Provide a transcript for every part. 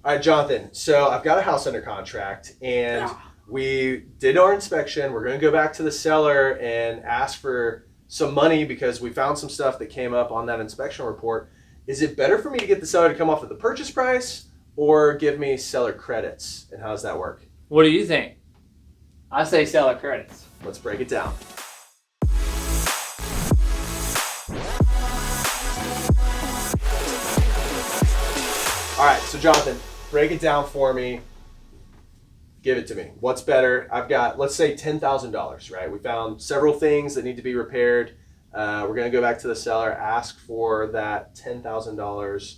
All right, Jonathan. So I've got a house under contract, and we did our inspection. We're going to go back to the seller and ask for some money because we found some stuff that came up on that inspection report. Is it better for me to get the seller to come off of the purchase price or give me seller credits? And how does that work? What do you think? I say seller credits. Let's break it down. All right, so Jonathan, break it down for me. Give it to me. What's better? I've got, let's say, $10,000, right? We found several things that need to be repaired. We're going to go back to the seller, ask for that $10,000.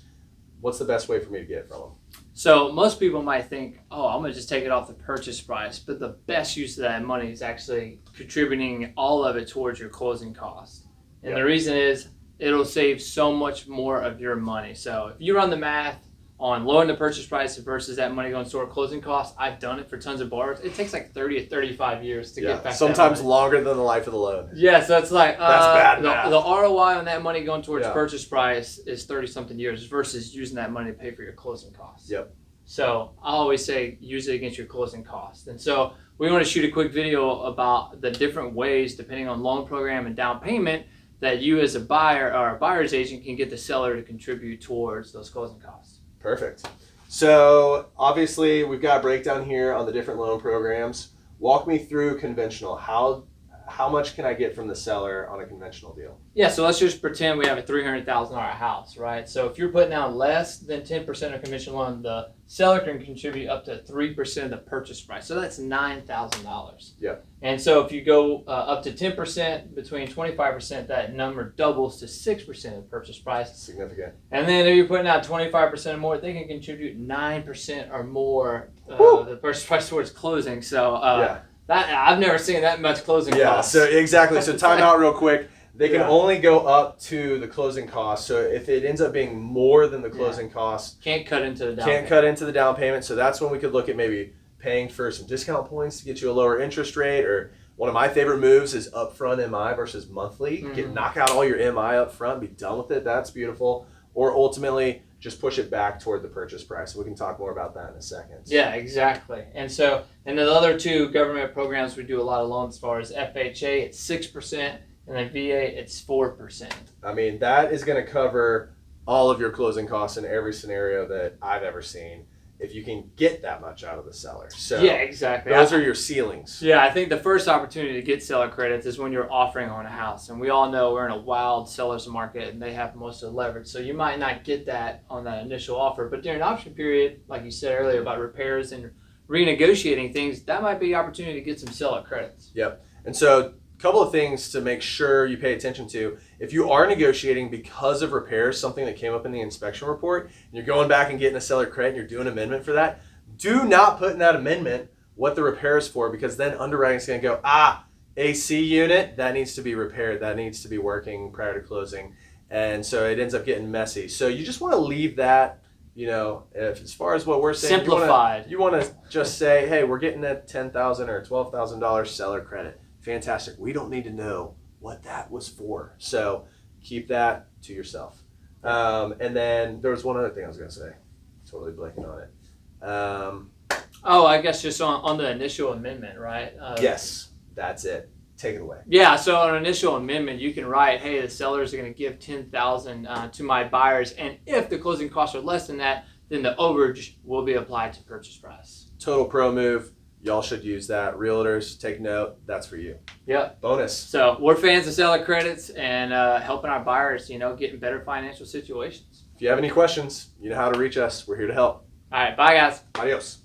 What's the best way for me to get it from them? So most people might think, oh, I'm going to just take it off the purchase price. But the best use of that money is actually contributing all of it towards your closing costs. And the reason is it'll save so much more of your money. So if you run the math on lowering the purchase price versus that money going toward closing costs, I've done it for tons of borrowers. It takes like 30 to 35 years to get back. Sometimes longer than the life of the loan. Yeah, so it's like that's bad math. The ROI on that money going towards purchase price is 30-something years versus using that money to pay for your closing costs. Yep. So I always say use it against your closing costs. And so we want to shoot a quick video about the different ways, depending on loan program and down payment, that you as a buyer or a buyer's agent can get the seller to contribute towards those closing costs. Perfect. So obviously we've got a breakdown here on the different loan programs. Walk me through conventional. How much can I get from the seller on a conventional deal? Yeah, so let's just pretend we have a $300,000 house, right? So if you're putting down less than 10% of commission loan, the seller can contribute up to 3% of the purchase price. So that's $9,000. Yeah. And so if you go up to 10%, between 25%, that number doubles to 6% of the purchase price. Significant. And then if you're putting out 25% or more, they can contribute 9% or more the purchase price towards closing. So I've never seen that much closing costs. So exactly. So time out real quick. They can only go up to the closing cost. So if it ends up being more than the closing cost, can't cut into the down payment. So that's when we could look at maybe paying for some discount points to get you a lower interest rate. Or one of my favorite moves is upfront MI versus monthly. Knock out all your MI up front, be done with it. That's beautiful. Or ultimately just push it back toward the purchase price. We can talk more about that in a second. Yeah, exactly. And so, and the other two government programs we do a lot of loans as far as FHA, it's 6%, and then VA, it's 4%. I mean, that is going to cover all of your closing costs in every scenario that I've ever seen, if you can get that much out of the seller. So yeah, exactly. Those are your ceilings. Yeah, I think the first opportunity to get seller credits is when you're offering on a house. And we all know we're in a wild seller's market and they have most of the leverage. So you might not get that on that initial offer. But during option period, like you said earlier about repairs and renegotiating things, that might be an opportunity to get some seller credits. Yep. And so a couple of things to make sure you pay attention to. If you are negotiating because of repairs, something that came up in the inspection report, and you're going back and getting a seller credit and you're doing an amendment for that, do not put in that amendment what the repair is for, because then underwriting is going to go, AC unit, that needs to be repaired. That needs to be working prior to closing. And so it ends up getting messy. So you just want to leave that, as far as what we're saying, simplified. You want to just say, hey, we're getting a $10,000 or $12,000 seller credit. Fantastic. We don't need to know what that was for. So keep that to yourself. And then there was one other thing I was going to say. Totally blanking on it. I guess just on the initial amendment, right? Yes, that's it. Take it away. Yeah, so on an initial amendment, you can write, hey, the sellers are going to give $10,000 to my buyers. And if the closing costs are less than that, then the overage will be applied to purchase price. Total pro move. Y'all should use that. Realtors, take note. That's for you. Yep. Bonus. So we're fans of seller credits and helping our buyers, get in better financial situations. If you have any questions, you know how to reach us. We're here to help. All right. Bye, guys. Adios.